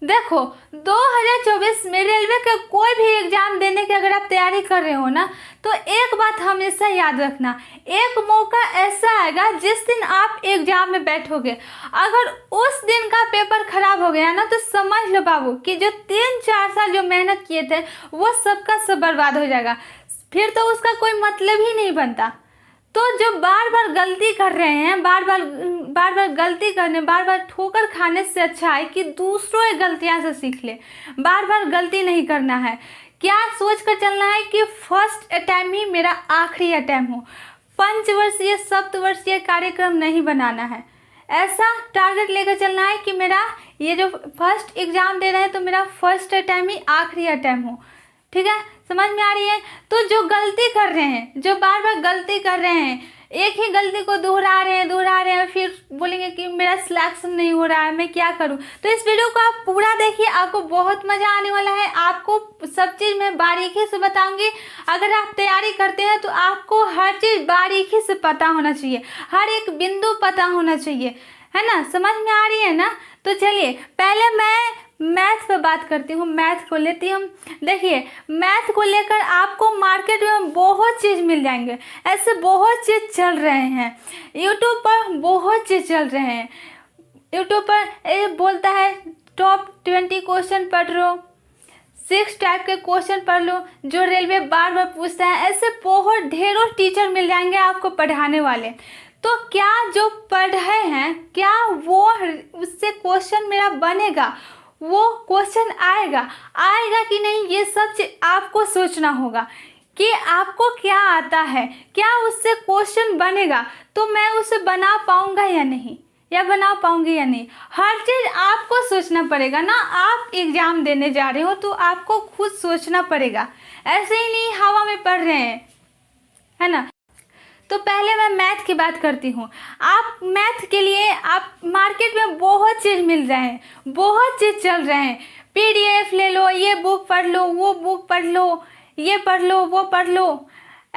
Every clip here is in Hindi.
देखो 2024 में रेलवे का कोई भी एग्जाम देने की अगर आप तैयारी कर रहे हो ना, तो एक बात हमेशा याद रखना, एक मौका ऐसा आएगा जिस दिन आप एग्जाम में बैठोगे, अगर उस दिन का पेपर खराब हो गया ना, तो समझ लो बाबू कि जो 3-4 साल जो मेहनत किए थे वो सबका सब बर्बाद हो जाएगा, फिर तो उसका कोई मतलब ही नहीं बनता। तो जो बार बार गलती कर रहे हैं, बार बार गलती करने, बार बार ठोकर खाने से अच्छा है कि दूसरों की गलतियां से सीख ले। बार बार गलती नहीं करना है, क्या सोच कर चलना है कि फर्स्ट अटैम्प्ट ही मेरा आखिरी अटैम्प्ट हो, पंचवर्षीय सप्तवर्षीय कार्यक्रम नहीं बनाना है। ऐसा टारगेट लेकर चलना है कि मेरा ये जो फर्स्ट एग्ज़ाम दे रहे हैं तो मेरा फर्स्ट अटैम्प्ट ही आखिरी अटैम्प्ट हो। ठीक है, समझ में आ रही है? तो जो गलती कर रहे हैं, जो बार बार गलती कर रहे हैं, एक ही गलती को दोहरा रहे हैं, फिर बोलेंगे कि मेरा सिलेक्शन नहीं हो रहा है, मैं क्या करूं। तो इस वीडियो को आप पूरा देखिए, आपको बहुत मज़ा आने वाला है। आपको सब चीज़ मैं बारीकी से बताऊंगी। अगर आप तैयारी करते हैं तो आपको हर चीज़ बारीकी से पता होना चाहिए, हर एक बिंदु पता होना चाहिए, है ना? समझ में आ रही है ना? तो चलिए पहले मैं मैथ पे बात करती हूँ, मैथ को लेती हूँ। देखिए, मैथ को लेकर आपको मार्केट में बहुत चीज़ मिल जाएंगे, ऐसे बहुत चीज़ चल रहे हैं, यूट्यूब पर बहुत चीज़ चल रहे हैं। यूट्यूब पर ये बोलता है टॉप 20 क्वेश्चन पढ़ लो, 6 टाइप के क्वेश्चन पढ़ लो जो रेलवे बार बार पूछता है। ऐसे बहुत ढेरों टीचर मिल जाएंगे आपको पढ़ाने वाले। तो क्या जो पढ़ रहे हैं, क्या वो उससे क्वेश्चन मेरा बनेगा, वो क्वेश्चन आएगा कि नहीं, ये सब चीज आपको सोचना होगा कि आपको क्या आता है, क्या उससे क्वेश्चन बनेगा, तो मैं उसे बना पाऊंगा या नहीं, या बना पाऊंगी या नहीं। हर चीज़ आपको सोचना पड़ेगा ना। आप एग्ज़ाम देने जा रहे हो तो आपको खुद सोचना पड़ेगा, ऐसे ही नहीं हवा में पढ़ रहे हैं, है ना? तो पहले मैं मैथ की बात करती हूँ। आप मैथ के लिए आप मार्केट में बहुत चीज़ मिल रहे हैं, बहुत चीज़ चल रहे हैं। पीडीएफ ले लो, ये बुक पढ़ लो, वो बुक पढ़ लो, ये पढ़ लो, वो पढ़ लो।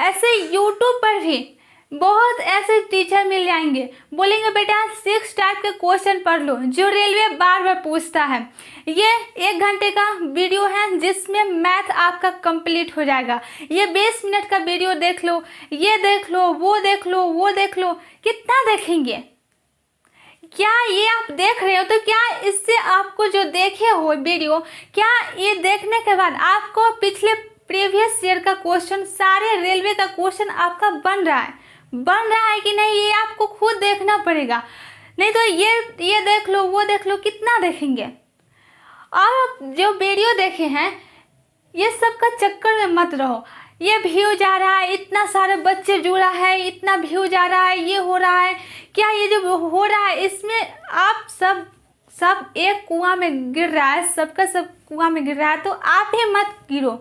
ऐसे यूट्यूब पर भी बहुत ऐसे टीचर मिल जाएंगे, बोलेंगे बेटा 6 टाइप के क्वेश्चन पढ़ लो जो रेलवे बार बार पूछता है। ये 1 घंटे का वीडियो है जिसमें मैथ आपका कंप्लीट हो जाएगा। ये 20 मिनट का वीडियो देख लो, ये देख लो, वो देख लो, वो देख लो। कितना देखेंगे? क्या ये आप देख रहे हो तो क्या इससे आपको जो देखे हो वीडियो, क्या ये देखने के बाद आपको पिछले प्रीवियस ईयर का क्वेश्चन, सारे रेलवे का क्वेश्चन आपका बन रहा है कि नहीं, ये आपको खुद देखना पड़ेगा। नहीं तो ये देख लो, वो देख लो, कितना देखेंगे? आप जो वीडियो देखे हैं ये सब का चक्कर में मत रहो। ये व्यू जा रहा है, इतना सारे बच्चे जुड़ा है, इतना व्यू जा रहा है, ये हो रहा है, क्या ये जो हो रहा है इसमें आप सब एक कुआं में गिर रहा है, सबका सब कुआं में गिर रहा है, तो आप ही मत गिरो।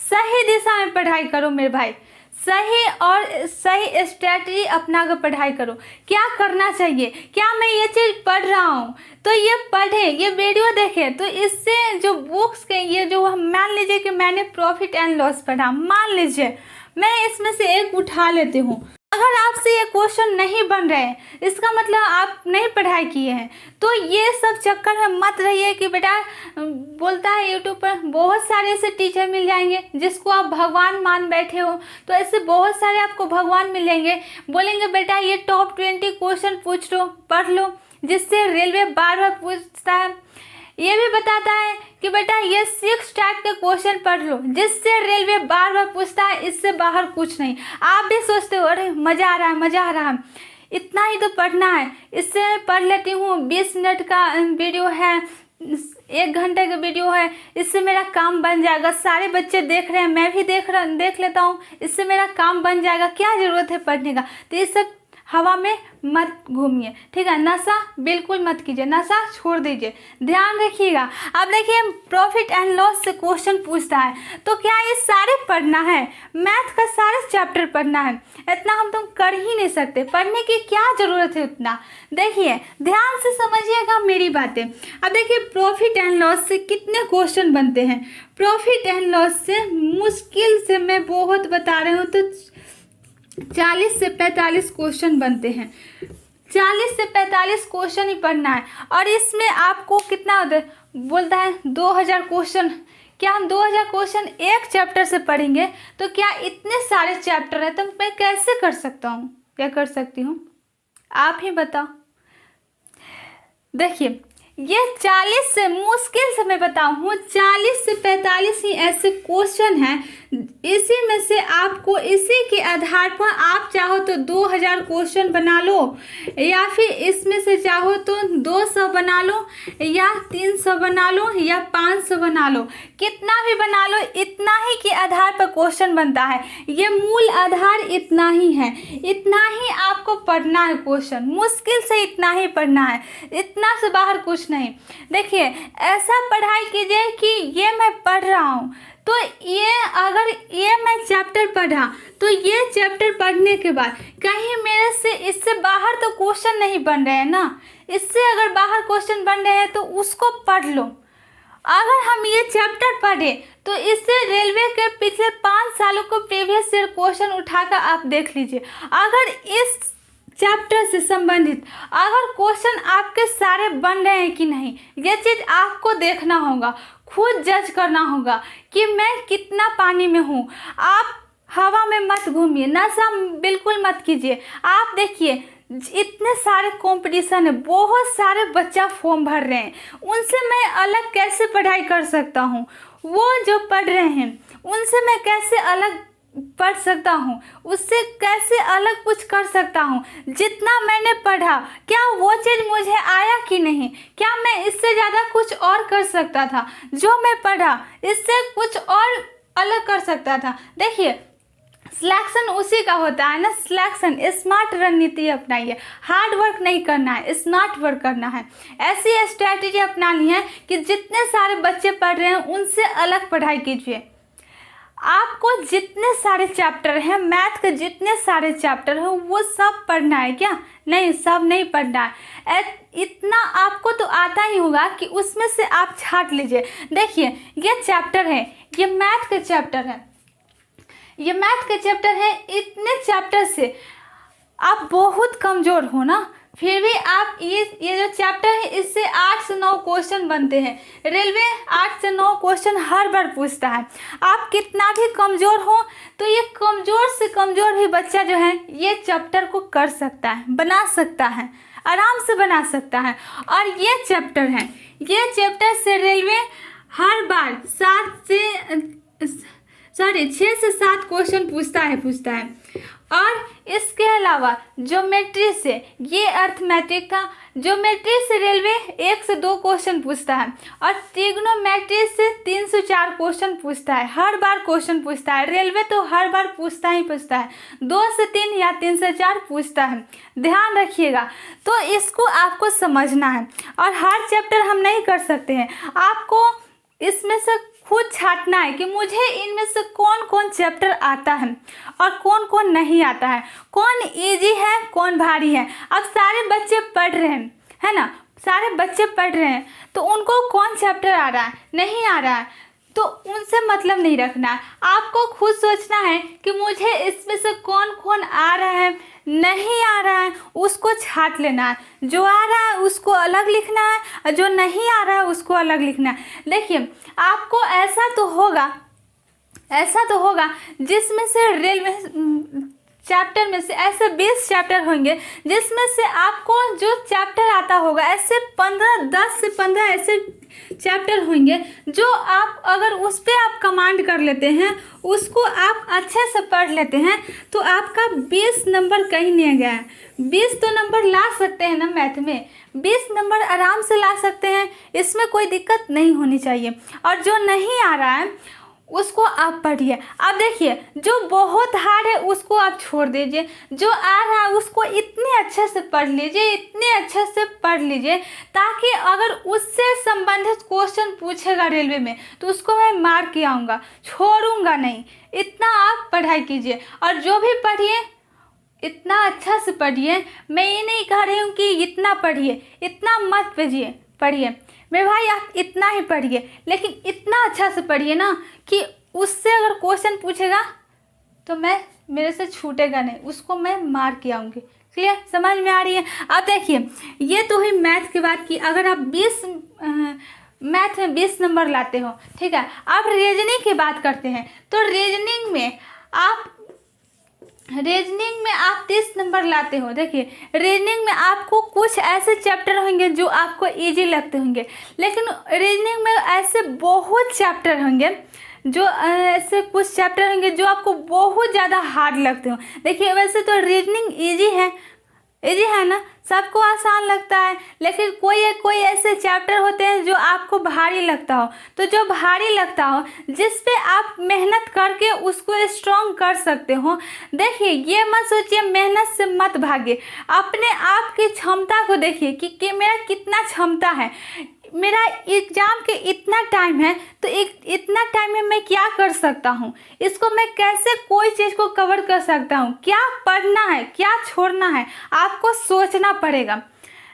सही दिशा में पढ़ाई करो मेरे भाई, सही और सही स्ट्रेटजी अपना कर पढ़ाई करो। क्या करना चाहिए, क्या मैं ये चीज़ पढ़ रहा हूँ तो ये पढ़े, ये वीडियो देखे, तो इससे जो बुक्स के ये जो मान लीजिए कि मैंने प्रॉफिट एंड लॉस पढ़ा, मान लीजिए मैं इसमें से एक उठा लेती हूँ। अगर आपसे ये क्वेश्चन नहीं बन रहे हैं, इसका मतलब आप नहीं पढ़ाई किए हैं। तो ये सब चक्कर में मत रहिए कि बेटा बोलता है यूट्यूब पर बहुत सारे ऐसे टीचर मिल जाएंगे जिसको आप भगवान मान बैठे हो। तो ऐसे बहुत सारे आपको भगवान मिलेंगे, बोलेंगे बेटा ये टॉप 20 क्वेश्चन पूछ लो, पढ़ लो, जिससे रेलवे बार बार पूछता है। ये भी बताता है कि बेटा ये 6 टाइप के क्वेश्चन पढ़ लो जिससे रेलवे बार बार पूछता है, इससे बाहर कुछ नहीं। आप भी सोचते हो अरे मज़ा आ रहा है, इतना ही तो पढ़ना है, इससे मैं पढ़ लेती हूँ, 20 मिनट का वीडियो है, 1 घंटे का वीडियो है, इससे मेरा काम बन जाएगा, सारे बच्चे देख रहे हैं, मैं भी देख लेता हूँ, इससे मेरा काम बन जाएगा, क्या ज़रूरत है पढ़ने का। तो ये सब हवा में मत घूमिए, ठीक है? नशा बिल्कुल मत कीजिए, नशा छोड़ दीजिए, ध्यान रखिएगा। अब देखिए प्रॉफिट एंड लॉस से क्वेश्चन पूछता है, तो क्या ये सारे पढ़ना है, मैथ का सारे चैप्टर पढ़ना है? इतना हम तुम कर ही नहीं सकते, पढ़ने की क्या ज़रूरत है उतना। देखिए ध्यान से समझिएगा मेरी बातें। अब देखिए प्रॉफिट एंड लॉस से कितने क्वेश्चन बनते हैं। प्रॉफिट एंड लॉस से मुश्किल से मैं बहुत बता रही हूँ तो 40 से 45 क्वेश्चन बनते हैं। 40 से 45 क्वेश्चन ही पढ़ना है और इसमें आपको कितना होता है, बोलता है 2000 क्वेश्चन। क्या हम 2000 क्वेश्चन एक चैप्टर से पढ़ेंगे? तो क्या इतने सारे चैप्टर है तो मैं कैसे कर सकता हूँ, क्या कर सकती हूँ, आप ही बताओ। देखिए ये 40 से मुश्किल से मैं बताऊँ 40 से 45 ही ऐसे क्वेश्चन हैं, इसी में से आपको इसी के आधार पर आप चाहो तो 2000 क्वेश्चन बना लो या फिर इसमें से चाहो तो 200 बना लो या 300 बना लो या 500 बना लो, कितना भी बना लो, इतना ही के आधार पर क्वेश्चन बनता है। ये मूल आधार इतना ही है, इतना ही आपको पढ़ना है क्वेश्चन, मुश्किल से इतना ही पढ़ना है, इतना से बाहर कुछ नहीं। देखिए ऐसा पढ़ाई कीजिए कि ये मैं पढ़ रहा हूँ तो ये अगर ये मैं चैप्टर पढ़ा तो ये चैप्टर पढ़ने के बाद कहीं मेरे से इससे बाहर तो क्वेश्चन नहीं बन रहे हैं ना, इससे अगर बाहर क्वेश्चन बन रहे हैं तो उसको पढ़ लो। अगर हम ये चैप्टर पढ़े तो इससे रेलवे के पिछले 5 सालों को प्रीवियस ईयर क्वेश्चन उठाकर आप देख लीजिए। अगर इस चैप्टर से संबंधित अगर क्वेश्चन आपके सारे बन रहे हैं कि नहीं, ये चीज़ आपको देखना होगा, खुद जज करना होगा कि मैं कितना पानी में हूँ। आप हवा में मत घूमिए, नशा बिल्कुल मत कीजिए। आप देखिए इतने सारे कंपटीशन है, बहुत सारे बच्चा फॉर्म भर रहे हैं, उनसे मैं अलग कैसे पढ़ाई कर सकता हूँ? वो जो पढ़ रहे हैं उनसे मैं कैसे अलग पढ़ सकता हूँ, उससे कैसे अलग कुछ कर सकता हूँ? जितना मैंने पढ़ा क्या वो चीज़ मुझे आया कि नहीं? क्या मैं इससे ज़्यादा कुछ और कर सकता था? जो मैं पढ़ा इससे कुछ और अलग कर सकता था। देखिए सिलेक्शन उसी का होता है ना, सिलेक्शन स्मार्ट रणनीति अपनाइए, हार्ड वर्क नहीं करना है, स्मार्ट वर्क करना है। ऐसी स्ट्रैटेजी अपनानी है कि जितने सारे बच्चे पढ़ रहे हैं उनसे अलग पढ़ाई कीजिए। आपको जितने सारे चैप्टर हैं, मैथ के जितने सारे चैप्टर हैं वो सब पढ़ना है क्या? नहीं, सब नहीं पढ़ना है। इतना आपको तो आता ही होगा कि उसमें से आप छांट लीजिए। देखिए ये चैप्टर है, ये मैथ के चैप्टर है, ये मैथ के चैप्टर है। इतने चैप्टर से आप बहुत कमज़ोर हो ना, फिर भी आप ये जो चैप्टर है इससे 8 से 9 क्वेश्चन बनते हैं। रेलवे 8 से 9 क्वेश्चन हर बार पूछता है। आप कितना भी कमज़ोर हो तो ये कमज़ोर से कमज़ोर भी बच्चा जो है ये चैप्टर को कर सकता है, बना सकता है, आराम से बना सकता है। और ये चैप्टर है, ये चैप्टर से रेलवे हर बार 6 से 7 क्वेश्चन पूछता है। और इसके अलावा ज्योमेट्री से, ये अर्थमेटिक का ज्योमेट्री से रेलवे 1 से 2 क्वेश्चन पूछता है और ट्रिग्नोमेट्री से 3 से 4 क्वेश्चन पूछता है। हर बार क्वेश्चन पूछता है रेलवे, तो हर बार पूछता है, 2 से 3 या 3 से 4 पूछता है। ध्यान रखिएगा, तो इसको आपको समझना है। और हर चैप्टर हम नहीं कर सकते हैं, आपको इसमें से खुद छांटना है कि मुझे इनमें से कौन कौन चैप्टर आता है और कौन कौन नहीं आता है, कौन इजी है कौन भारी है। अब सारे बच्चे पढ़ रहे हैं, है ना, सारे बच्चे पढ़ रहे हैं तो उनको कौन चैप्टर आ रहा है, नहीं आ रहा है, तो उनसे मतलब नहीं रखना है। आपको खुद सोचना है कि मुझे इसमें से कौन कौन आ रहा है, नहीं आ रहा है, उसको छांट लेना है। जो आ रहा है उसको अलग लिखना है और जो नहीं आ रहा है उसको अलग लिखना है। देखिए आपको ऐसा तो होगा जिसमें से रेलवे चैप्टर में से ऐसे 20 चैप्टर होंगे जिसमें से आपको जो चैप्टर आता होगा ऐसे 10 से 15 ऐसे चैप्टर होंगे जो आप अगर उस पर आप कमांड कर लेते हैं, उसको आप अच्छे से पढ़ लेते हैं तो आपका 20 नंबर कहीं नहीं गया है। 20 तो नंबर ला सकते हैं ना, मैथ में 20 नंबर आराम से ला सकते हैं, इसमें कोई दिक्कत नहीं होनी चाहिए। और जो नहीं आ रहा है उसको आप पढ़िए। अब देखिए जो बहुत हार्ड है उसको आप छोड़ दीजिए, जो आ रहा है उसको इतने अच्छे से पढ़ लीजिए, ताकि अगर उससे संबंधित क्वेश्चन पूछेगा रेलवे में तो उसको मैं मार के आऊँगा, छोड़ूंगा नहीं। इतना आप पढ़ाई कीजिए और जो भी पढ़िए इतना अच्छा से पढ़िए। मैं ये नहीं कह रही हूँ कि इतना पढ़िए, इतना मत पढ़िए मेरे भाई, आप इतना ही पढ़िए, लेकिन इतना अच्छा से पढ़िए ना कि उससे अगर क्वेश्चन पूछेगा तो मेरे से छूटेगा नहीं, उसको मैं मार के आऊँगी। क्लियर, समझ में आ रही है। अब देखिए, ये तो हुई मैथ की बात की। अगर आप 20 मैथ में 20 नंबर लाते हो, ठीक है, अब रीजनिंग की बात करते हैं। तो रीजनिंग में आप 30 नंबर लाते हो। देखिए, रीजनिंग में आपको कुछ ऐसे चैप्टर होंगे जो आपको इजी लगते होंगे, लेकिन रीजनिंग में ऐसे बहुत चैप्टर होंगे जो ऐसे कुछ चैप्टर होंगे जो आपको बहुत ज़्यादा हार्ड लगते हो। देखिए, वैसे तो रीजनिंग इजी है ना, सबको आसान लगता है, लेकिन कोई ऐसे चैप्टर होते हैं जो आपको भारी लगता हो। तो जो भारी लगता हो, जिस पे आप मेहनत करके उसको स्ट्रॉन्ग कर सकते हो। देखिए, ये मत सोचिए, मेहनत से मत भागिए, अपने आप की क्षमता को देखिए कि मेरा कितना क्षमता है, मेरा एग्ज़ाम के इतना टाइम है, तो इतना टाइम में मैं क्या कर सकता हूँ, इसको मैं कैसे कोई चीज़ को कवर कर सकता हूँ, क्या पढ़ना है, क्या छोड़ना है, आपको सोचना पड़ेगा,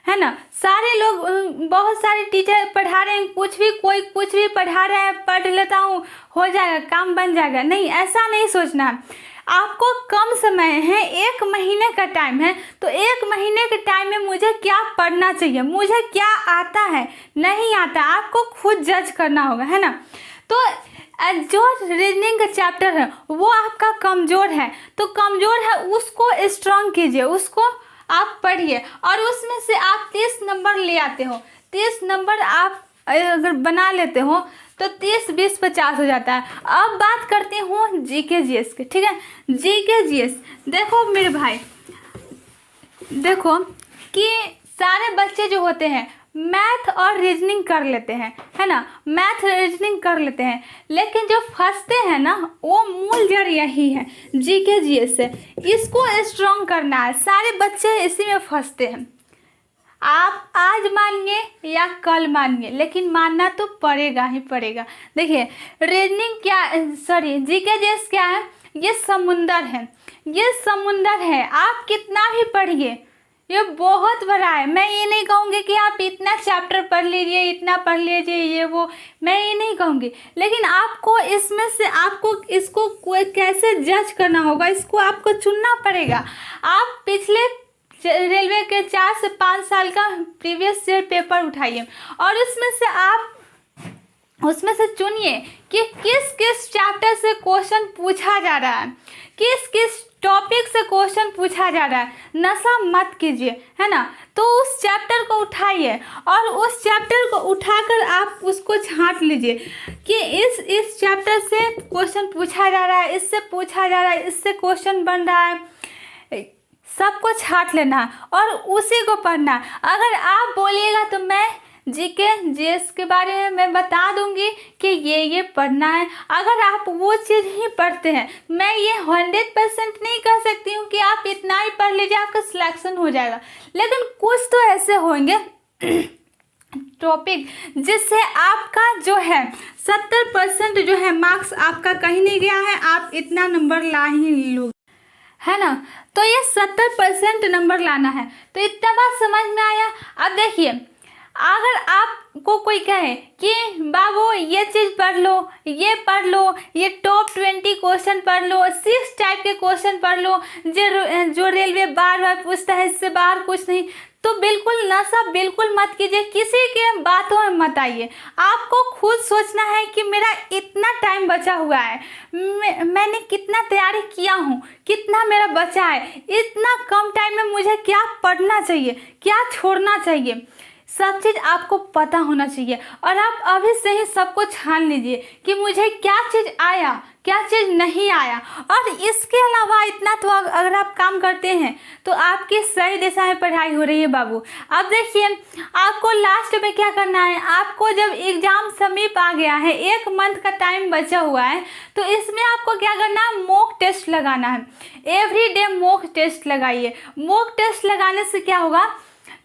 है ना। सारे लोग, बहुत सारे टीचर पढ़ा रहे हैं, कोई कुछ भी पढ़ा रहा है, पढ़ लेता हूँ हो जाएगा, काम बन जाएगा। नहीं, ऐसा नहीं सोचना है। आपको कम समय है, 1 महीने का टाइम है, तो 1 महीने के टाइम में मुझे क्या पढ़ना चाहिए, मुझे क्या आता है, नहीं आता, आपको खुद जज करना होगा, है ना। तो जो रीजनिंग का चैप्टर है वो आपका कमज़ोर है, तो कमज़ोर है उसको स्ट्रॉन्ग कीजिए, उसको आप पढ़िए, और उसमें से आप 30 नंबर ले आते हो। 30 नंबर आप अगर बना लेते हो तो 30, 20, 50 हो जाता है। अब बात करते हूँ जीके जीएस के, ठीक है। जीके जीएस, देखो मेरे भाई, देखो कि सारे बच्चे जो होते हैं मैथ और रीजनिंग कर लेते हैं, है ना, मैथ रीजनिंग कर लेते हैं, लेकिन जो फंसते हैं ना, वो मूल जड़ यही है, जीके जीएस से। इसको स्ट्रॉन्ग करना है, सारे बच्चे इसी में फंसते हैं। आप आज मानिए या कल मानिए, लेकिन मानना तो पड़ेगा ही पड़ेगा। देखिए, रीजनिंग क्या, सॉरी, जीके जीएस क्या है, ये समुंदर है, ये समुंदर है। आप कितना भी पढ़िए, ये बहुत बड़ा है। मैं ये नहीं कहूँगी कि आप इतना चैप्टर पढ़ लीजिए, इतना पढ़ लीजिए, ये वो, मैं ये नहीं कहूँगी, लेकिन आपको इसमें से आपको इसको कैसे जज करना होगा, इसको आपको चुनना पड़ेगा। आप पिछले रेलवे के 4 से 5 साल का प्रीवियस ईयर पेपर उठाइए, और उसमें से चुनिए कि किस किस चैप्टर से क्वेश्चन पूछा जा रहा है, किस किस टॉपिक से क्वेश्चन पूछा जा रहा है। नशा मत कीजिए, है ना। तो उस चैप्टर को उठाइए, और उस चैप्टर को उठाकर आप उसको छांट लीजिए कि इस चैप्टर से क्वेश्चन पूछा जा रहा है, इससे पूछा जा रहा है, इससे क्वेश्चन बन रहा है, सबको छांट लेना है और उसी को पढ़ना है। अगर आप बोलिएगा तो मैं जीके जीएस के बारे में मैं बता दूंगी कि ये पढ़ना है, अगर आप वो चीज़ ही पढ़ते हैं, मैं ये 100% नहीं कह सकती हूँ कि आप इतना ही पढ़ लीजिए आपका सिलेक्शन हो जाएगा, लेकिन कुछ तो ऐसे होंगे टॉपिक जिससे आपका जो है 70% जो है मार्क्स आपका कहीं नहीं गया है, आप इतना नंबर ला ही लोगे, है ना। तो ये 70% नंबर लाना है। तो इतना बात समझ में आया। अब देखिए, अगर आपको कोई कहे कि बाबू ये चीज़ पढ़ लो, ये पढ़ लो, ये टॉप 20 क्वेश्चन पढ़ लो, 6 टाइप के क्वेश्चन पढ़ लो जो रेलवे बार बार पूछता है, इससे बाहर कुछ नहीं, तो बिल्कुल नशा बिल्कुल मत कीजिए, किसी के बातों में मत आइए। आपको खुद सोचना है कि मेरा इतना टाइम बचा हुआ है, मैंने कितना तैयारी किया हूँ, कितना मेरा बचा है, इतना कम टाइम में मुझे क्या पढ़ना चाहिए, क्या छोड़ना चाहिए, सब चीज़ आपको पता होना चाहिए। और आप अभी से ही सबको छान लीजिए कि मुझे क्या चीज़ आया, क्या चीज़ नहीं आया। और इसके अलावा इतना तो अगर आप काम करते हैं तो आपकी सही दिशा में पढ़ाई हो रही है बाबू। अब देखिए, आपको लास्ट में क्या करना है, आपको जब एग्ज़ाम समीप आ गया है, 1 मंथ का टाइम बचा हुआ है, तो इसमें आपको क्या करना है, मॉक टेस्ट लगाना है। एवरीडे मॉक टेस्ट लगाइए। मॉक टेस्ट लगाने से क्या होगा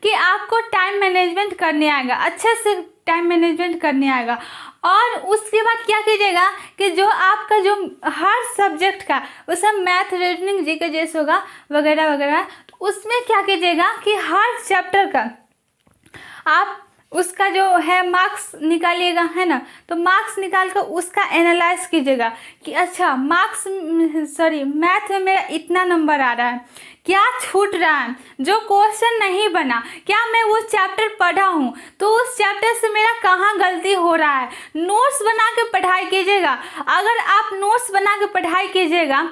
कि आपको टाइम मैनेजमेंट करने आएगा, अच्छे से टाइम मैनेजमेंट करने आएगा। और उसके बाद क्या कीजिएगा कि जो आपका जो हर सब्जेक्ट का, उसमें मैथ, रीजनिंग, जीके जीएस होगा वगैरह वगैरह, तो उसमें क्या कीजिएगा कि हर चैप्टर का आप उसका जो है मार्क्स निकालिएगा, है ना। तो मार्क्स निकाल कर उसका एनालाइज कीजिएगा कि अच्छा मैथ में मेरा इतना नंबर आ रहा है, क्या छूट रहा है, जो क्वेश्चन नहीं बना, क्या मैं वो चैप्टर पढ़ा हूँ तो उस चैप्टर से मेरा कहाँ गलती हो रहा है। नोट्स बना के पढ़ाई कीजिएगा। अगर आप नोट्स बना के पढ़ाई कीजिएगा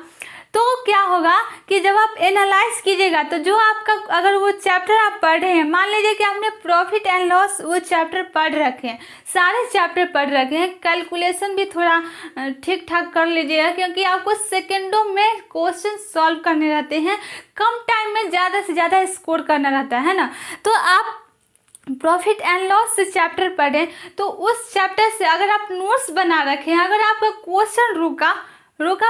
तो क्या होगा कि जब आप एनालाइज कीजिएगा तो जो आपका, अगर वो चैप्टर आप पढ़ रहे हैं, मान लीजिए कि आपने प्रॉफिट एंड लॉस वो चैप्टर पढ़ रखे हैं, सारे चैप्टर पढ़ रखे हैं, कैलकुलेशन भी थोड़ा ठीक ठाक कर लीजिएगा, क्योंकि आपको सेकेंडों में क्वेश्चन सॉल्व करने रहते हैं, कम टाइम में ज़्यादा से ज़्यादा स्कोर करना रहता है ना। तो आप प्रॉफिट एंड लॉस से चैप्टर पढ़ें तो उस चैप्टर से अगर आप नोट्स बना रखे हैं, अगर आपका क्वेश्चन रुका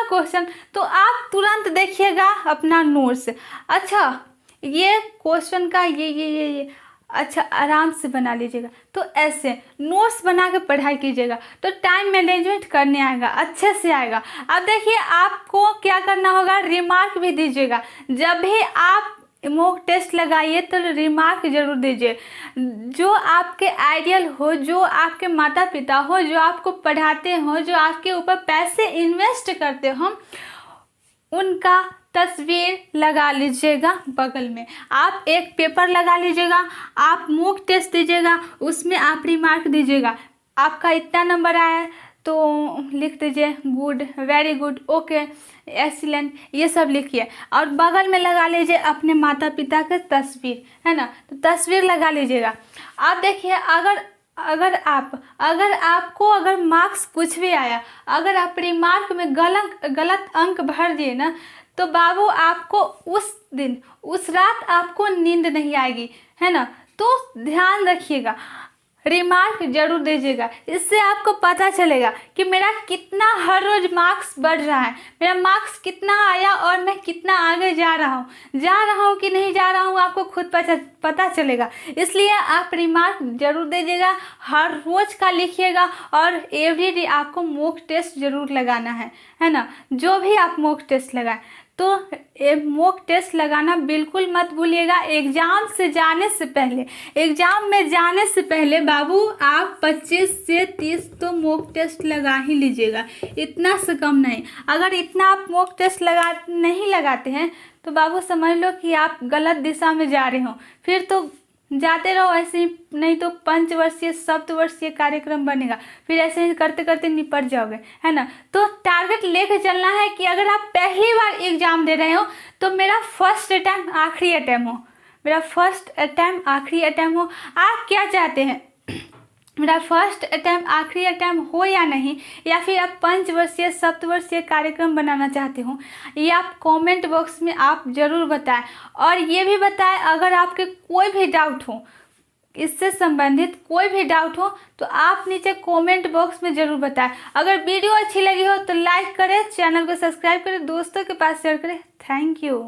क्वेश्चन, तो आप तुरंत देखिएगा अपना नोट्स, अच्छा ये क्वेश्चन का ये अच्छा आराम से बना लीजिएगा। तो ऐसे नोट्स बना के पढ़ाई कीजिएगा तो टाइम मैनेजमेंट करने आएगा, अच्छे से आएगा। अब देखिए आपको क्या करना होगा, रिमार्क भी दीजिएगा। जब भी आप मॉक टेस्ट लगाइए तो रिमार्क जरूर दीजिए। जो आपके आइडियल हो, जो आपके माता पिता हो, जो आपको पढ़ाते हो, जो आपके ऊपर पैसे इन्वेस्ट करते हो, उनका तस्वीर लगा लीजिएगा बगल में। आप एक पेपर लगा लीजिएगा, आप मॉक टेस्ट दीजिएगा, उसमें आप रिमार्क दीजिएगा। आपका इतना नंबर आया है तो लिख दीजिए good, very good, okay, excellent, ये सब लिखिए। और बगल में लगा लीजिए अपने माता पिता का तस्वीर, है ना। तो तस्वीर लगा लीजिएगा। आप देखिए अगर आपको मार्क्स कुछ भी आया, अगर आप रिमार्क में गलत अंक भर दिए ना, तो बाबू आपको उस रात आपको नींद नहीं आएगी, है ना। तो ध्यान रखिएगा, रिमार्क जरूर दीजिएगा। इससे आपको पता चलेगा कि मेरा कितना हर रोज मार्क्स बढ़ रहा है, मेरा मार्क्स कितना आया और मैं कितना आगे जा रहा हूँ कि नहीं जा रहा हूँ, आपको खुद पता चलेगा। इसलिए आप रिमार्क जरूर दीजिएगा, हर रोज का लिखिएगा, और एवरीडे आपको मॉक टेस्ट जरूर लगाना है ना। जो भी आप मॉक टेस्ट लगाएं तो मॉक टेस्ट लगाना बिल्कुल मत भूलिएगा। एग्ज़ाम में जाने से पहले बाबू आप 25 से 30 तो मॉक टेस्ट लगा ही लीजिएगा, इतना से कम नहीं। अगर इतना आप मॉक टेस्ट नहीं लगाते हैं तो बाबू समझ लो कि आप गलत दिशा में जा रहे हो। फिर तो जाते रहो ऐसे ही, नहीं तो पंचवर्षीय सप्तवर्षीय कार्यक्रम बनेगा, फिर ऐसे ही करते करते निपट जाओगे, है ना। तो टारगेट लेके चलना है कि अगर आप पहली बार एग्जाम दे रहे हो तो मेरा फर्स्ट अटैम्प्ट आखिरी अटैम्प्ट हो। आप क्या चाहते हैं, मेरा फर्स्ट अटैम्प्ट आखिरी अटैम्प्ट हो या नहीं, या फिर आप पंचवर्षीय सप्तवर्षीय कार्यक्रम बनाना चाहते हो, ये आप कमेंट बॉक्स में आप ज़रूर बताएं। और ये भी बताएं अगर आपके कोई भी डाउट हो, इससे संबंधित कोई भी डाउट हो तो आप नीचे कमेंट बॉक्स में ज़रूर बताएं। अगर वीडियो अच्छी लगी हो तो लाइक करें, चैनल को सब्सक्राइब करें, दोस्तों के पास शेयर करें। Thank you.